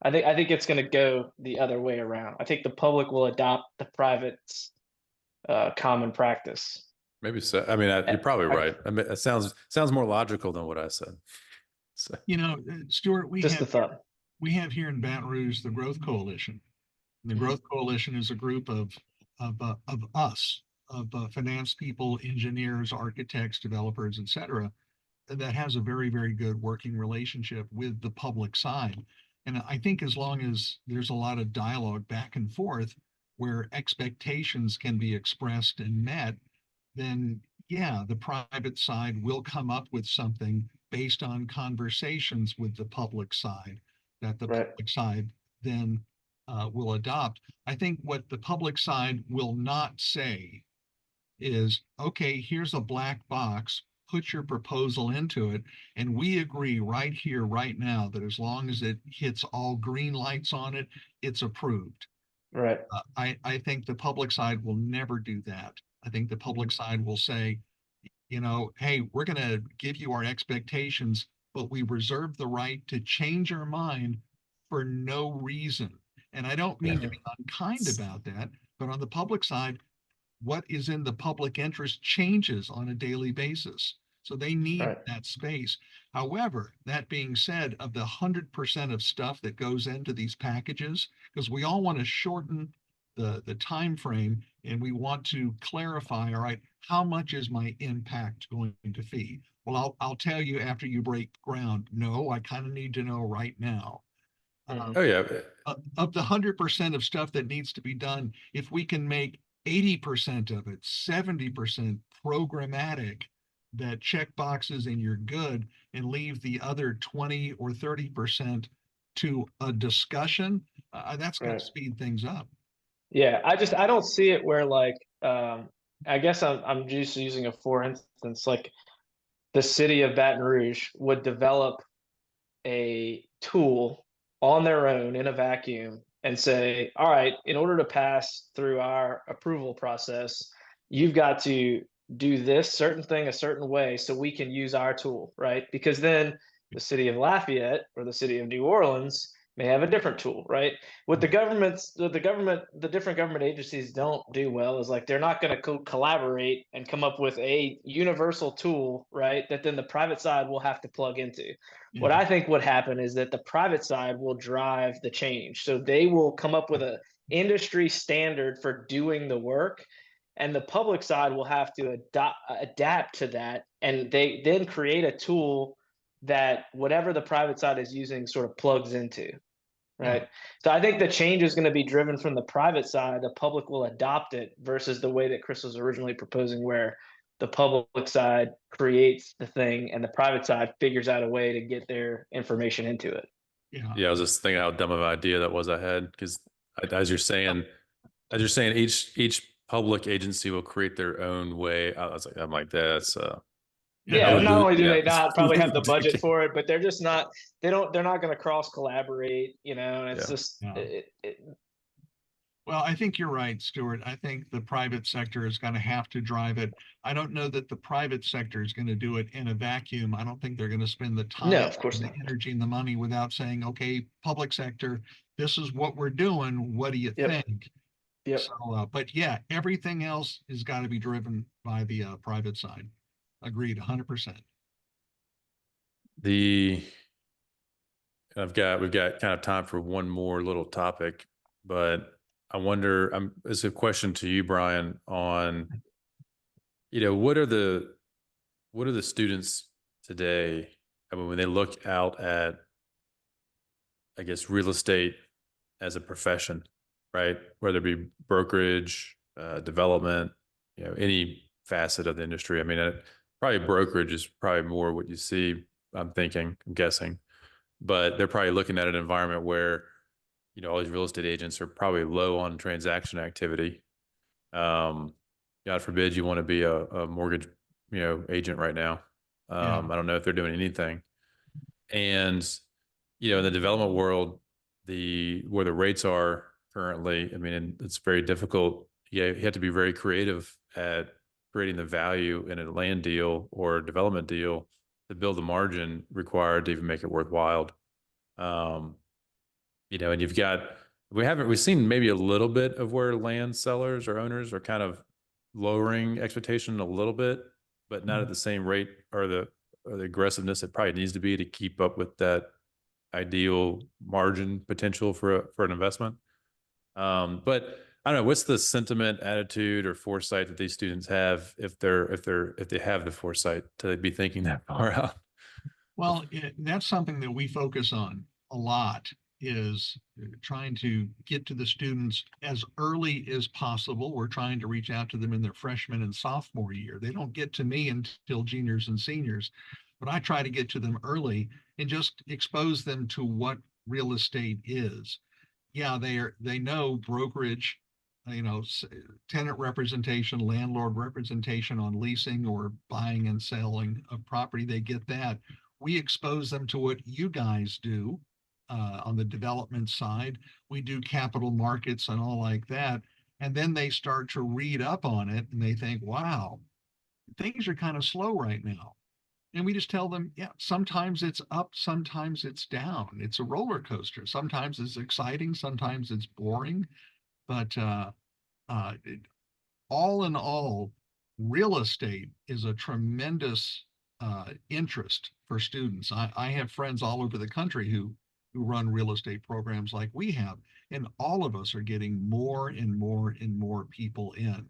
I think it's going to go the other way around. I think the public will adopt the private's common practice. Maybe so. I mean, I, you're probably I, right. I mean, it sounds more logical than what I said. So, Stuart, just a thought. we have here in Baton Rouge the Growth Coalition. And the Mhm. Growth Coalition is a group of us, of finance people, engineers, architects, developers, et cetera, that has a very, very good working relationship with the public side. And I think as long as there's a lot of dialogue back and forth where expectations can be expressed and met, then yeah, the private side will come up with something based on conversations with the public side that the Right. public side then will adopt. I think what the public side will not say is, okay, here's a black box, put your proposal into it, and we agree right here, right now, that as long as it hits all green lights on it, it's approved. Right. I think the public side will never do that. I think the public side will say, hey, we're going to give you our expectations, but we reserve the right to change our mind for no reason. And I don't mean to yeah. be unkind about that, but on the public side, what is in the public interest changes on a daily basis. So they need Right. that space. However, that being said, of the 100% of stuff that goes into these packages, because we all want to shorten the time frame and we want to clarify, all right, how much is my impact going to be? Well, I'll tell you after you break ground. No, I kind of need to know right now. Mhm. Oh yeah. Of the 100% of stuff that needs to be done, if we can make 80% of it, 70% programmatic, that check boxes and you're good, and leave the other 20 or 30% to a discussion, that's going to Right. speed things up. Yeah. I don't see it where like I guess I'm just using a for instance like the city of Baton Rouge would develop a tool on their own in a vacuum and say, all right, in order to pass through our approval process, you've got to do this certain thing a certain way so we can use our tool, right? Because then the city of Lafayette or the city of New Orleans may have a different tool, right? What the different government agencies don't do well is like they're not going to collaborate and come up with a universal tool, right? That then the private side will have to plug into. What Yeah, I think would happen is that the private side will drive the change. So they will come up with a industry standard for doing the work, and the public side will have to adapt to that, and they then create a tool that whatever the private side is using sort of plugs into. yeah, Right. So I think the change is going to be driven from the private side. The public will adopt it versus the way that Chris was originally proposing, where the public side creates the thing and the private side figures out a way to get their information into it. yeah. Yeah, I was just thinking how dumb of an idea that was I had because as you're saying, each public agency will create their own way. I'm like, that's Yeah, Yeah, not only do yeah, they not probably have the budget yeah, for it, but they're just not. They're not going to cross collaborate. You know, and it's yeah. just. yeah. Well, I think you're right, Stuart. I think the private sector is going to have to drive it. I don't know that the private sector is going to do it in a vacuum. I don't think they're going to spend the No, time, of course the not. energy, and the money without saying, okay, public sector, this is what we're doing. What do you Yep. think? Yep. So, but yeah, everything else has got to be driven by the private side. Agreed, 100%. The we've got kind of time for one more little topic, but I wonder, it's a question to you, Brian, on, what are the students today? I mean, when they look out at, I guess, real estate as a profession, right? Whether it be brokerage, development, any facet of the industry. I mean, probably brokerage is probably more what you see. I'm guessing, but they're probably looking at an environment where, all these real estate agents are probably low on transaction activity. Um, God forbid you want to be a mortgage, agent right now. Yeah, I don't know if they're doing anything. And, in the development world, where the rates are currently, I mean, it's very difficult. Yeah, you have to be very creative at creating the value in a land deal or a development deal to build the margin required to even make it worthwhile. Um, and we've seen maybe a little bit of where land sellers or owners are kind of lowering expectation a little bit, but not at the same rate or the aggressiveness it probably needs to be to keep up with that ideal margin potential for an investment. But I don't know, what's the sentiment, attitude, or foresight that these students have if they have the foresight to be thinking that far out? well, that's something that we focus on a lot is trying to get to the students as early as possible. We're trying to reach out to them in their freshman and sophomore year. They don't get to me until juniors and seniors, but I try to get to them early and just expose them to what real estate is. Yeah, they know brokerage, tenant representation, landlord representation on leasing or buying and selling a property. They get that. We expose them to what you guys do on the development side. We do capital markets and all like that. And then they start to read up on it and they think, wow, things are kind of slow right now. And we just tell them, yeah, sometimes it's up, sometimes it's down. It's a roller coaster. Sometimes it's exciting, sometimes it's boring. But uh, all in all, real estate is a tremendous interest for students. I have friends all over the country who run real estate programs like we have, and all of us are getting more and more and more people in.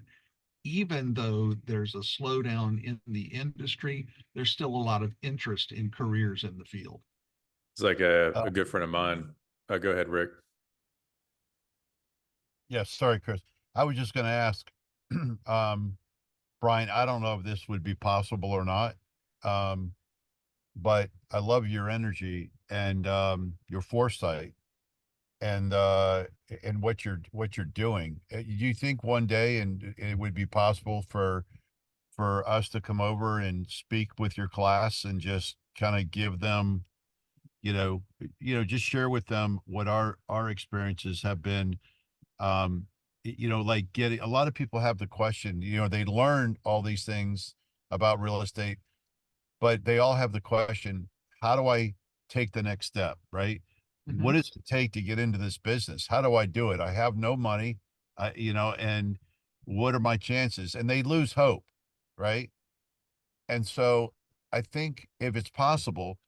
Even though there's a slowdown in the industry, there's still a lot of interest in careers in the field. It's like Uh, a good friend of mine. Go ahead, Rick. yeah, sorry, Chris. I was just going to ask, um, Brian, I don't know if this would be possible or not. Um, but I love your energy and your foresight and what you're doing. Do you think one day and it would be possible for us to come over and speak with your class and just kind of give them, just share with them what our experiences have been. Um, like getting a lot of people have the question, they learn all these things about real estate, but they all have the question, how do I take the next step, right? What Mhm. does it take to get into this business? How do I do it? I have no money, and what are my chances? And they lose hope, right? And so I think if it's possible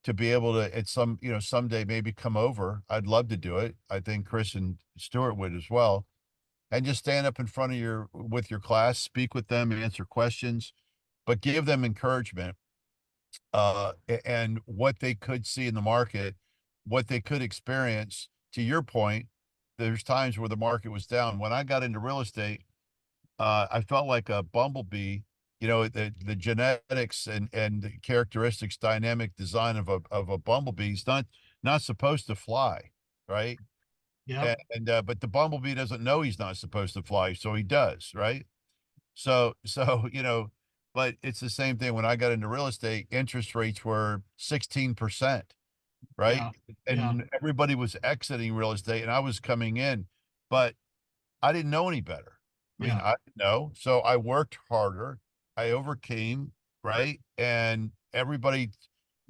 to be able to at someday maybe come over, I'd love to do it. I think Chris and Stuart would as well. And just stand up in front of with your class, speak with them, answer questions, but give them encouragement and what they could see in the market, what they could experience. To your point, there's times where the market was down. When I got into real estate, I felt like a bumblebee. The genetics and the characteristics, dynamic design of a bumblebee is not supposed to fly, right? Yep. But the bumblebee doesn't know he's not supposed to fly, so he does, right? So But it's the same thing when I got into real estate, interest rates were 16%, right? Yeah, yeah, And everybody was exiting real estate and I was coming in, but I didn't know any better. I mean, yeah. I didn't know. So I worked harder. I overcame, right? And everybody,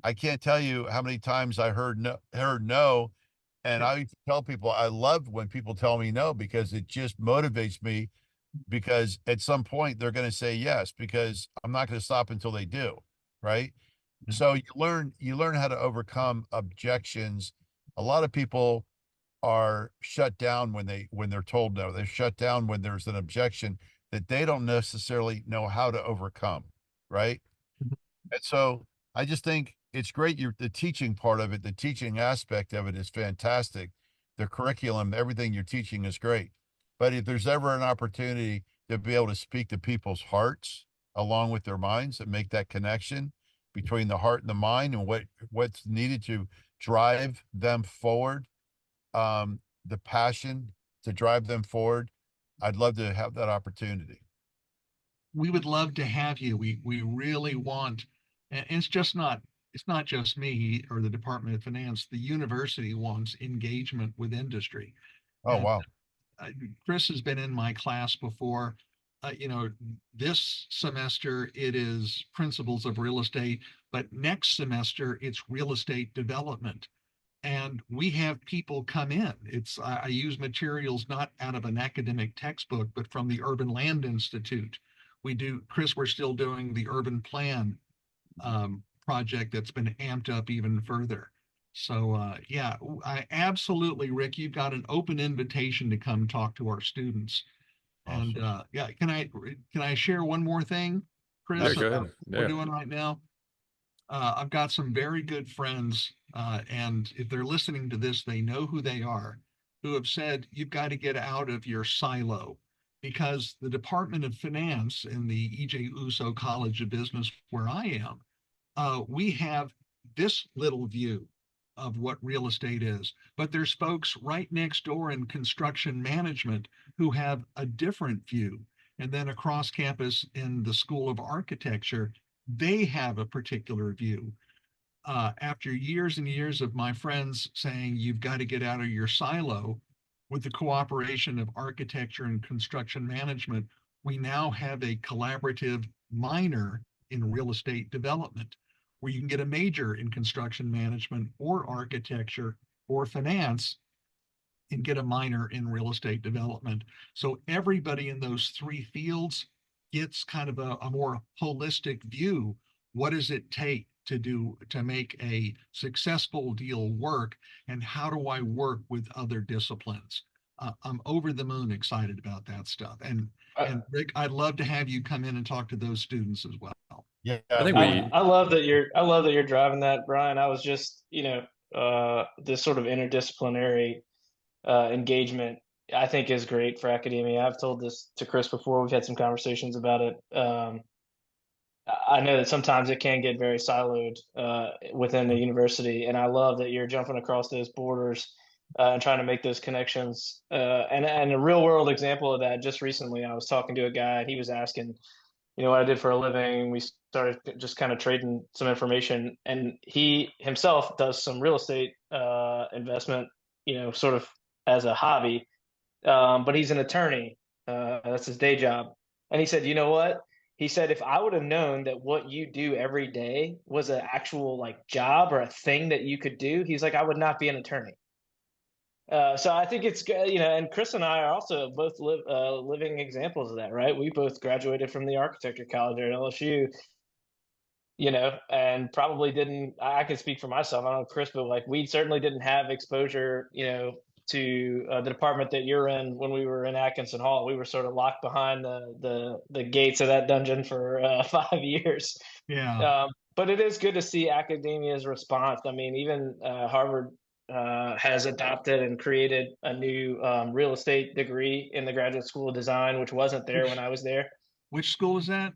I can't tell you how many times I heard no. And I used to tell people I love when people tell me no because it just motivates me because at some point they're going to say yes because I'm not going to stop until they do, right? Yeah. So you learn how to overcome objections. A lot of people are shut down when they're told no. They're shut down when there's an objection that they don't necessarily know how to overcome, right? And so I just think it's great. The teaching part of it, the teaching aspect of it is fantastic. The curriculum, everything you're teaching is great. But if there's ever an opportunity to be able to speak to people's hearts along with their minds and make that connection between the heart and the mind and what's needed to drive them forward, the passion to drive them forward, I'd love to have that opportunity. We would love to have you. We really want, and it's not just me or the Department of Finance. The university wants engagement with industry. Oh, And wow. Chris has been in my class before. You know, this semester it is principles of real estate, but next semester it's real estate development. And we have people come in. I use materials not out of an academic textbook, but from the Urban Land Institute. Chris, we're still doing the urban plan project that's been amped up even further. So yeah, I absolutely, Rick, you've got an open invitation to come talk to our students. And Awesome. yeah, can I share one more thing, Yeah, Chris, go about ahead. what we're Yeah. doing right now? I've got some very good friends, and if they're listening to this, they know who they are, who have said, you've got to get out of your silo because the Department of Finance in the E.J. Uso College of Business, where I am, we have this little view of what real estate is, but there's folks right next door in construction management who have a different view. And then across campus in the School of Architecture, they have a particular view. After years and years of my friends saying, you've got to get out of your silo, with the cooperation of architecture and construction management, we now have a collaborative minor in real estate development where you can get a major in construction management or architecture or finance and get a minor in real estate development. So everybody in those three fields gets kind of a more holistic view. What does it take to make a successful deal work? And how do I work with other disciplines? I'm over the moon excited about that stuff. I, And Rick, I'd love to have you come in and talk to those students as well. Yeah, I think I, we, I love that you're driving that, Brian. I was just, this sort of interdisciplinary engagement I think is great for academia. I've told this to Chris before. We've had some conversations about it. I know that sometimes it can get very siloed within the university, and I love that you're jumping across those borders and trying to make those connections. And a real world example of that, just recently, I was talking to a guy, and he was asking, what I did for a living. We started just kind of trading some information, and he himself does some real estate investment, sort of as a hobby. But he's an attorney. That's his day job. And he said, you know what? He said, if I would have known that what you do every day was an actual like job or a thing that you could do, he's like, I would not be an attorney. So I think it's good, and Chris and I are also both living examples of that, right? We both graduated from the architecture college at LSU, and probably didn't. I can speak for myself. I don't know, Chris, but like we certainly didn't have exposure, to the department that you're in when we were in Atkinson Hall. We were sort of locked behind the gates of that dungeon for 5 years. Yeah. But it is good to see academia's response. I mean, even Harvard has adopted and created a new real estate degree in the Graduate School of Design, which wasn't there when Which I was there. which school is that?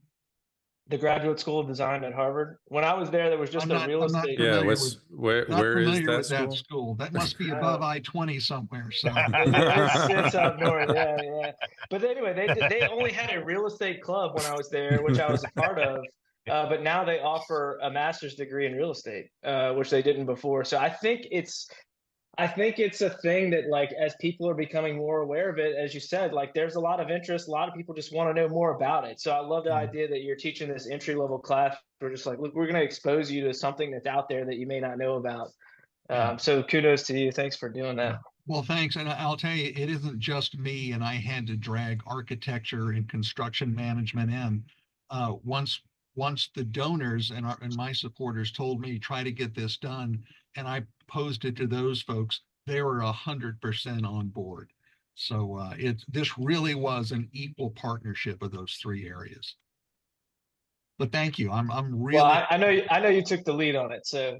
the Graduate School of Design at Harvard. When I was there was just a real I'm not estate. Yeah, familiar with, not where is familiar that with that school? school. That must be above I-20 somewhere, so. It's up north, yeah, yeah. But anyway, they only had a real estate club when I was there, which I was a part of. But now they offer a master's degree in real estate, which they didn't before. So I think it's a thing that, like, as people are becoming more aware of it, as you said, like, there's a lot of interest. A lot of people just want to know more about it. So I love the idea that you're teaching this entry level class. We're just like, look, we're going to expose you to something that's out there that you may not know about. So kudos to you. Thanks for doing that. Well, thanks. And I'll tell you, it isn't just me, and I had to drag architecture and construction management in. Once the donors and my supporters told me try to get this done, and I posed it to those folks, they were 100% on board. So this really was an equal partnership of those three areas. But thank you. I'm really. Well, I know you took the lead on it, so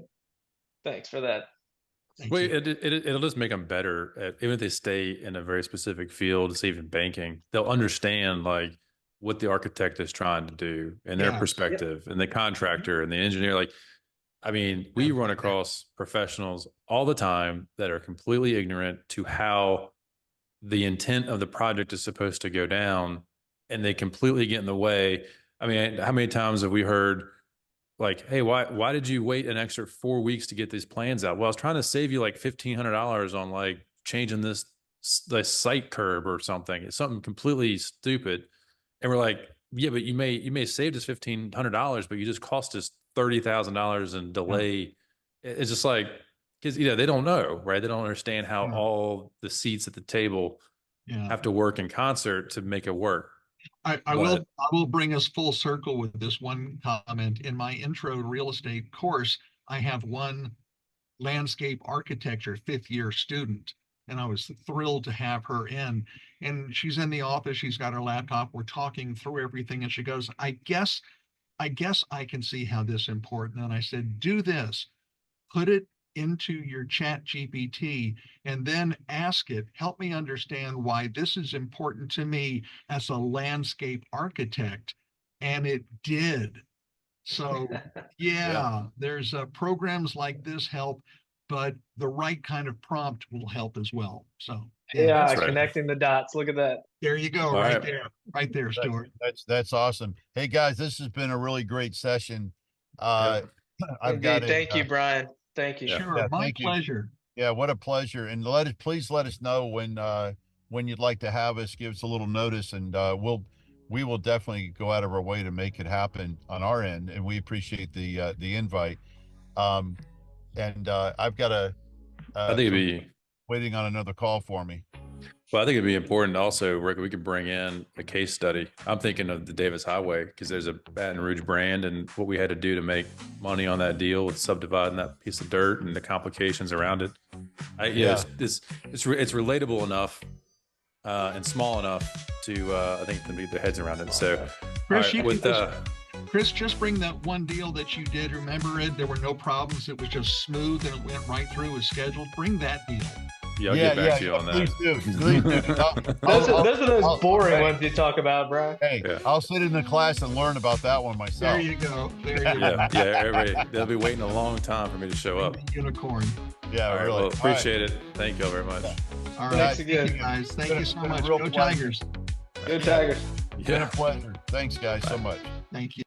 thanks for that. Well, it'll just make them better even if they stay in a very specific field, say even banking, they'll understand like what the architect is trying to do and their perspective and the contractor and the engineer. Like, I mean, we run across professionals all the time that are completely ignorant to how the intent of the project is supposed to go down, and they completely get in the way. I mean, how many times have we heard like, hey, why did you wait an extra 4 weeks to get these plans out? Well, I was trying to save you like $1,500 on like changing this site curb or something. It's something completely stupid. And we're like, yeah, but you may save us $1,500, but you just cost us $30,000 in delay. It's just like, because they don't know, right? They don't understand how all the seats at the table have to work in concert to make it work. I will bring us full circle with this one comment. In my intro to real estate course, I have one landscape architecture 5th-year student, and I was thrilled to have her in. And she's in the office, she's got her laptop, we're talking through everything, and she goes, I guess I can see how this is important. And I said, do this, put it into your chat GPT and then ask it, help me understand why this is important to me as a landscape architect. And it did. So there's programs like this help, but the right kind of prompt will help as well. So yeah, connecting the dots. Look at that. There you go. Right there, Stuart. That's awesome. Hey guys, this has been a really great session. Thank you, Brian. Thank you. Sure, my pleasure. Yeah, what a pleasure. And please let us know when you'd like to have us. Give us a little notice, and we will definitely go out of our way to make it happen on our end. And we appreciate the invite. I've got I think it'd be waiting on another call for me. Well, I think it'd be important also, Rick, we could bring in a case study. I'm thinking of the Davis Highway because there's a Baton Rouge brand and what we had to do to make money on that deal with subdividing that piece of dirt and the complications around it. It's relatable enough and small enough to I think to get their heads around it. So, Chris, Chris, just bring that one deal that you did. Remember it? There were no problems. It was just smooth and it went right through as scheduled. Bring that deal. Yeah, I'll get back to you on that. Please do. Please do. Those are those boring ones you talk about, Brian. Hey, I'll sit in the class and learn about that one myself. There you go. Everybody, they'll be waiting a long time for me to show up. Unicorn. Yeah, really. Well, appreciate it. Thank you all very much. All right. Thanks again, guys. Thank you so much. Go Tigers. Go Tigers. It's been a pleasure. Thanks, guys, so much. Thank you.